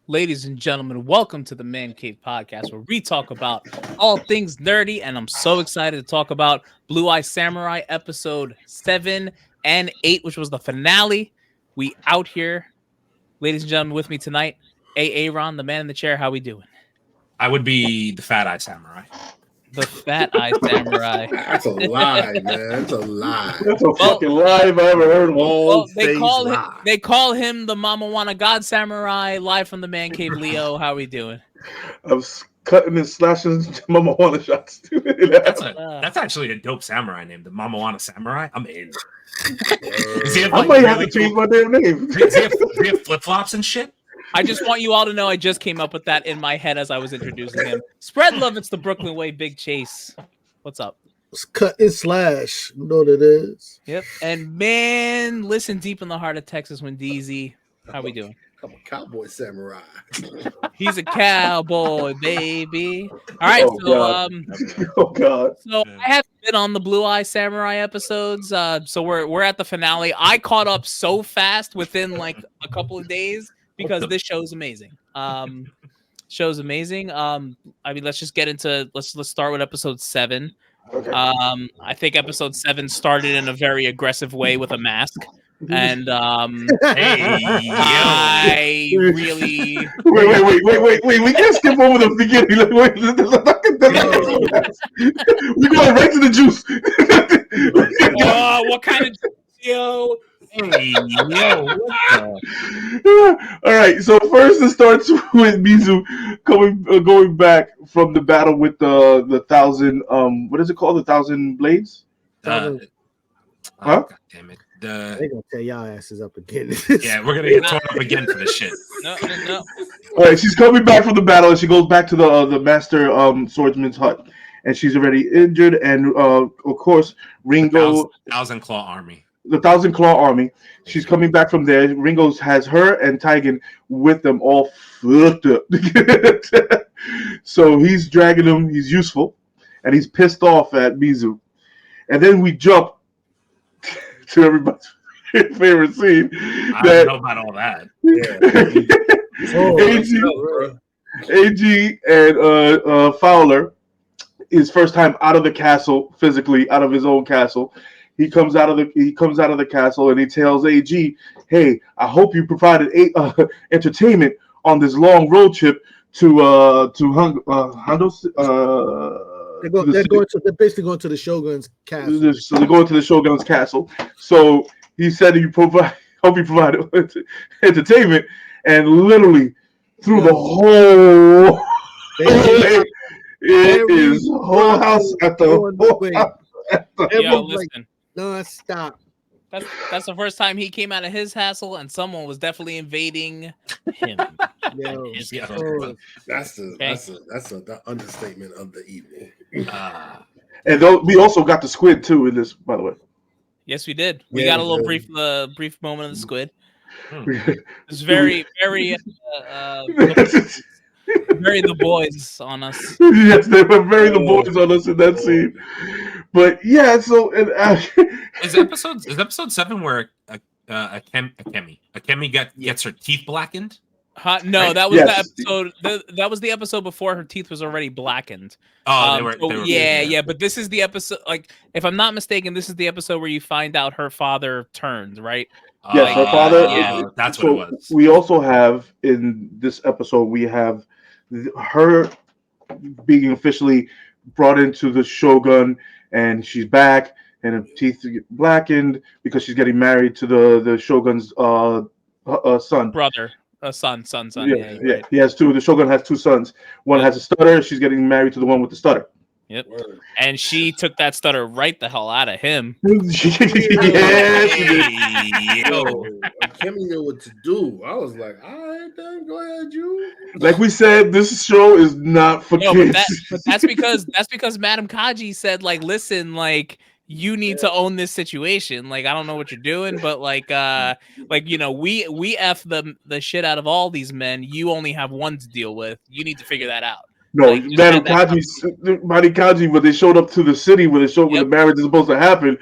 Ladies and gentlemen, welcome to the Man Cave Podcast, where we talk about all things nerdy, and I'm so excited to talk about Blue Eye Samurai episode 7 and 8, which was the finale. We out here, ladies and gentlemen, with me tonight, Aaron, the man in the chair. How we doing? I would be the Fat Eye Samurai. The Fat Eye Samurai. That's a lie, man. That's a lie. That's a fucking lie if I ever heard one. Well, they call him the Mamawana God Samurai, live from the Man Cave. Leo, how we doing? I'm cutting and slashing Mamawana shots. That's actually a dope samurai name, the Mamawana Samurai. I'm in. I might have to change my damn name. Does he have flip-flops and shit? I just want you all to know I just came up with that in my head as I was introducing him. Spread love, it's the Brooklyn Way, Big Chase. What's up? It's cut and slash. You know what it is. Yep. And man, listen deep in the heart of Texas when DZ. How we doing? I'm a cowboy samurai. He's a cowboy, baby. All right, Oh God. So I haven't been on the Blue Eye Samurai episodes. So we're at the finale. I caught up so fast within like a couple of days. Because this show's amazing. Show's amazing. I mean, let's just get into let's start with episode 7. Okay. I think episode 7 started in a very aggressive way with a mask, and I really wait. We can't skip over the beginning. We're going right to the juice. what kind of yo? Hey, yo, All right, so first it starts with Mizu going back from the battle with the 1,000 what is it called, the 1,000 blades? Huh? God damn it. They gonna tear y'all asses up again. Yeah, we're gonna get torn up again for this shit. No. All right, she's coming back from the battle and she goes back to the master swordsman's hut, and she's already injured, and of course Ringo, Thousand Claw Army. the 1,000 Claw Army. She's coming back from there. Ringo has her and Taigen with them all fucked up. So he's dragging them. He's useful, and he's pissed off at Mizu. And then we jump to everybody's favorite scene. I don't know about all that. AG and Fowler, his first time out of the castle, physically out of his own castle. He comes out of the castle and he tells AG, "Hey, I hope you provided entertainment on this long road trip to Hondo's." They're basically going to the Shogun's castle. So they're going to the Shogun's castle. So he said hope you provided entertainment, and literally through the whole it is whole house at the whole house. Yo, listen. No, stop. That's the first time he came out of his hassle, and someone was definitely invading him. Yo, That's the understatement of the evening. And we also got the squid too in this, by the way. Yes, we did. We got a little brief moment of the squid. It's very, very, very the boys on us. Yes, they were very the boys on us in that scene. But yeah, so Is episode 7 where Akemi gets her teeth blackened? No, right? that was Yes. the episode. That was the episode before her teeth was already blackened. Oh, they were yeah. But this is the episode. Like, if I'm not mistaken, this is the episode where you find out her father turned, right? yes, her father. Yeah, that's what it was. We also have in this episode her being officially brought into the Shogun, and she's back, and her teeth get blackened because she's getting married to the Shogun's son. Brother. Son. Yeah. Right. He has two. The Shogun has two sons. One has a stutter. She's getting married to the one with the stutter. Yep. And she took that stutter right the hell out of him. Yes, she did. Akemi knew what to do. I was like, all right, then go ahead, you. Like we said, this show is not for kids. But that's because Madam Kaji said, like, listen, like, you need to own this situation. Like, I don't know what you're doing, but we F the shit out of all these men. You only have one to deal with. You need to figure that out. No, Like, Madam Kaji, when they showed up to the city when the marriage is supposed to happen,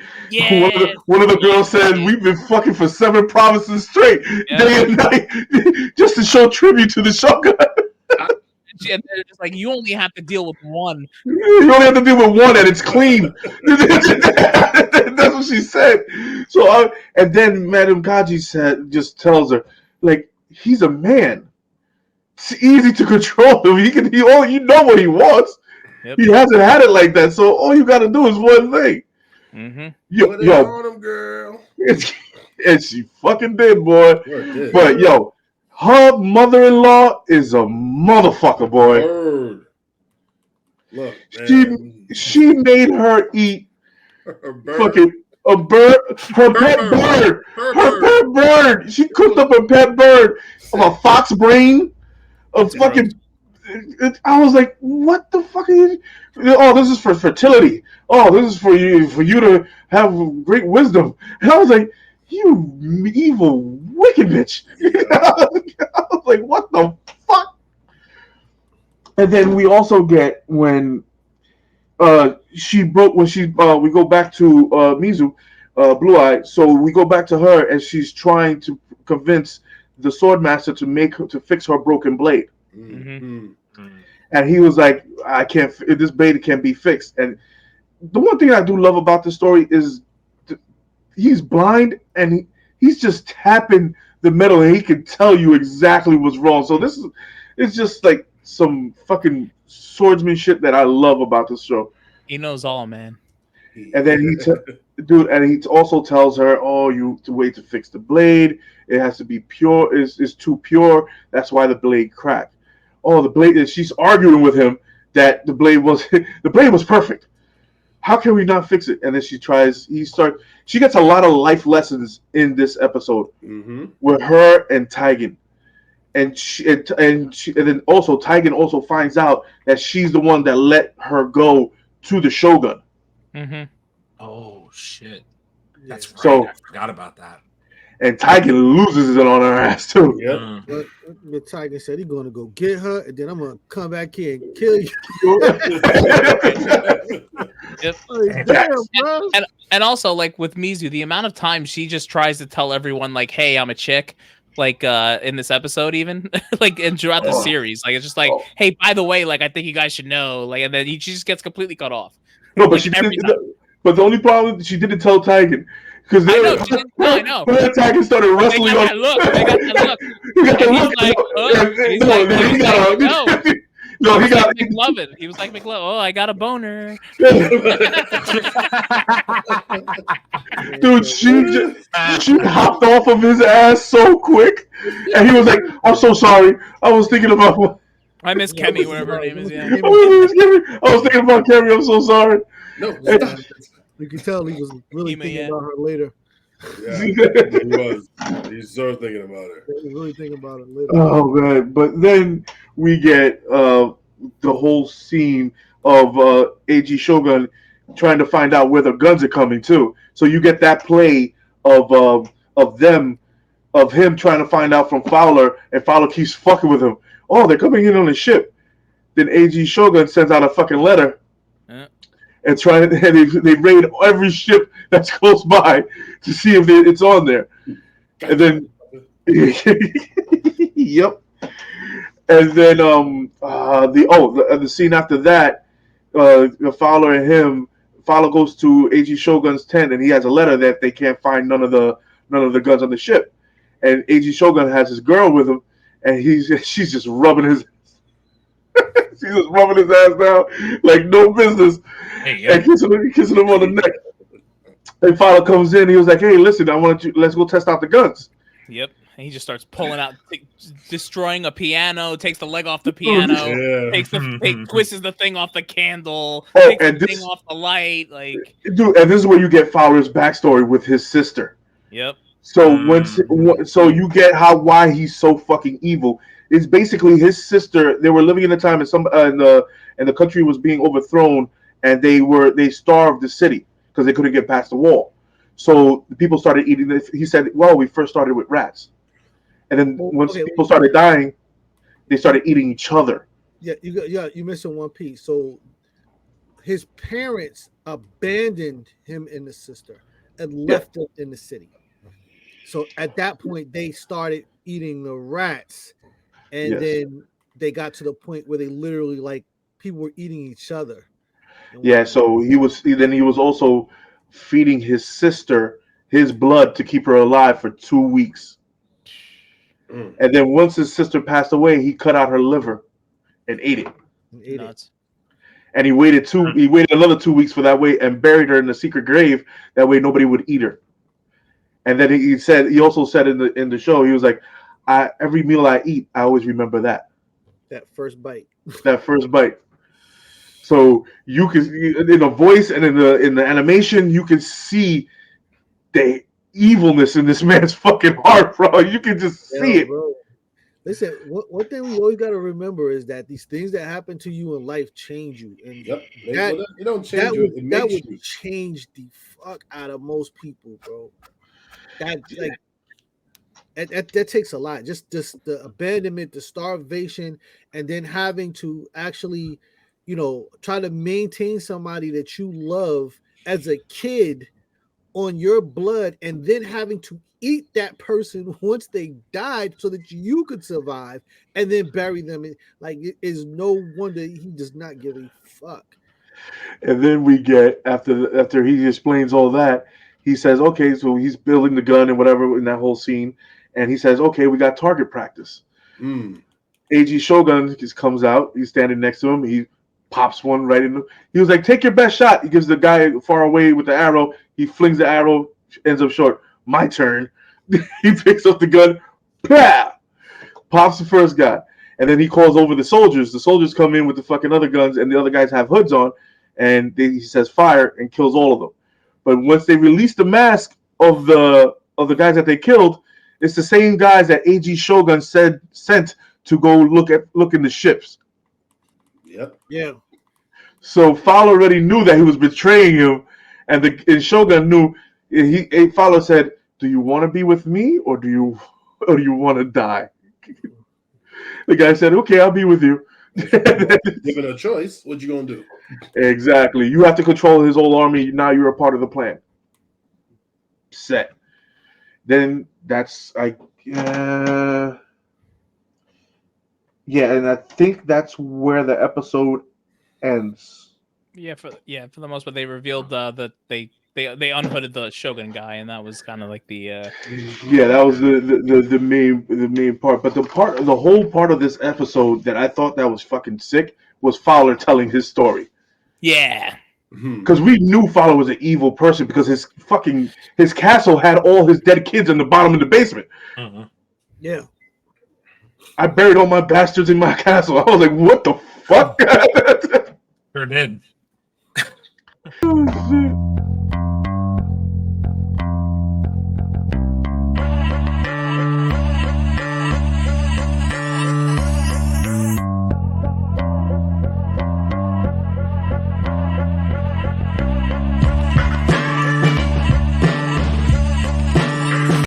one of the girls said, "We've been fucking for 7 provinces straight, day and night, just to show tribute to the Shogun." And they're just like, you only have to deal with one. You only have to deal with one, and it's clean. That's what she said. So, and then Madam Kaji just tells her, like, he's a man. It's easy to control him. You know what he wants. Yep. He hasn't had it like that. So all you got to do is one thing. Mm-hmm. Yo, on him, girl. And she fucking did, boy. But yo, her mother-in-law is a motherfucker, boy. Bird. Look, man. She made her eat fucking a bird, her pet bird. She cooked up a pet bird of a fox brain. Fucking, I was like, what the fuck are you? Oh, this is for fertility. Oh, this is for you to have great wisdom. And I was like, you evil, wicked bitch. I was like, what the fuck? And then we also get when we go back to Mizu, Blue Eye. So we go back to her and she's trying to convince the Swordmaster to fix her broken blade. Mm-hmm. And he was like, this blade can't be fixed. And the one thing I do love about this story is he's blind and he's just tapping the metal and he can tell you exactly what's wrong. So it's just like some fucking swordsman shit that I love about this show. He knows all, man. And then he also tells her, the way to fix the blade, it has to be pure, is too pure. That's why the blade cracked. The blade, she's arguing with him that the blade was perfect. How can we not fix it? And then she gets a lot of life lessons in this episode with her and Taigen. And then also Taigen also finds out that she's the one that let her go to the Shogun. Mm-hmm. Oh shit! That's right. So I forgot about that. And Taigen loses it on her ass too. Yeah. But Taigen said he's gonna go get her, and then I'm gonna come back here and kill you. Yep. Like, damn, bro. And also, like with Mizu, the amount of times she just tries to tell everyone, like, "Hey, I'm a chick." Like in this episode, even like and throughout the series, like it's just like, "Hey, by the way, like I think you guys should know." Like, and then she just gets completely cut off. No, but but the only problem she didn't tell Taigen. Because I know. When Taigen started wrestling, they got that look. He got McLovin. He was like McLovin. Oh, I got a boner. Dude, she hopped off of his ass so quick, and he was like, "I'm so sorry. I was thinking about." I miss Kemi, whatever her name is. Yeah. I was thinking about Kemi. I'm so sorry. No, you can tell he was really thinking about her later. Yeah, he was. He started thinking about it. He was really thinking about it later. Oh man! But then we get the whole scene of AG Shogun trying to find out where the guns are coming to. So you get that play of him trying to find out from Fowler, and Fowler keeps fucking with him. Oh, they're coming in on a ship. Then AG Shogun sends out a fucking letter. And they raid every ship that's close by to see if it's on there. And then, yep. And then the scene after that, Fowler and him, Fowler goes to AG Shogun's tent and he has a letter that they can't find none of the guns on the ship. And AG Shogun has his girl with him, and she's just rubbing his. She's just rubbing his ass down like no business, and kissing him on the neck. And Fowler comes in. He was like, "Hey, listen, let's go test out the guns." Yep. And he just starts pulling out, destroying a piano, takes the leg off the piano, twists the thing off the candle, takes the thing off the light, like. Dude, and this is where you get Fowler's backstory with his sister. Yep. So so you get why he's so fucking evil. It's basically his sister. They were living in a time and the country was being overthrown, and they starved the city because they couldn't get past the wall. So the people started eating this. He said, "Well, we first started with rats, and then once people started dying, they started eating each other. you missing one piece. So his parents abandoned him and his sister and left him in the city. So at that point, they started eating the rats, and then they got to the point where they literally like people were eating each other. Yeah, so he was also feeding his sister his blood to keep her alive for 2 weeks. And then once his sister passed away, he cut out her liver and ate it. Nuts. And he waited another 2 weeks for that way and buried her in the secret grave. That way nobody would eat her. And then he also said in the show, he was like, every meal I eat, I always remember that first bite. That first bite. So you can, in the voice and in the animation, you can see the evilness in this man's fucking heart, bro. You can just see it. Bro. Listen, one thing we always got to remember is that these things that happen to you in life change you, and you don't change you. That would change the fuck out of most people, bro. That takes a lot. Just the abandonment, the starvation, and then having to actually, try to maintain somebody that you love as a kid on your blood, and then having to eat that person once they died so that you could survive, and then bury them. It is no wonder he does not give a fuck. And then we get after he explains all that, he says, okay, so he's building the gun and whatever in that whole scene, and he says, okay, we got target practice. AG Shogun comes out. He's standing next to him. He pops one right in. He was like, take your best shot. He gives the guy far away with the arrow. He flings the arrow, ends up short. My turn. He picks up the gun. Pow! Pops the first guy. And then he calls over the soldiers. The soldiers come in with the fucking other guns, and the other guys have hoods on. And he says fire and kills all of them. But once they release the mask of the guys that they killed, it's the same guys that AG Shogun sent to go look in the ships. Yep. Yeah. So Fowler already knew that he was betraying him, and Shogun knew. Fowler said, "Do you want to be with me, or do you want to die?" The guy said, "Okay, I'll be with you." Given a choice, what you gonna do? Exactly. You have to control his whole army. Now you're a part of the plan. Set. Then that's yeah, and I think that's where the episode ends. Yeah, for the most part, they revealed that they unhooded the Shogun guy, and that was kind of like the that was the main part. But the whole part of this episode that I thought that was fucking sick was Fowler telling his story. Yeah, because we knew Fowler was an evil person because his castle had all his dead kids in the bottom of the basement. Yeah. I buried all my bastards in my castle. I was like, what the fuck? Sure did.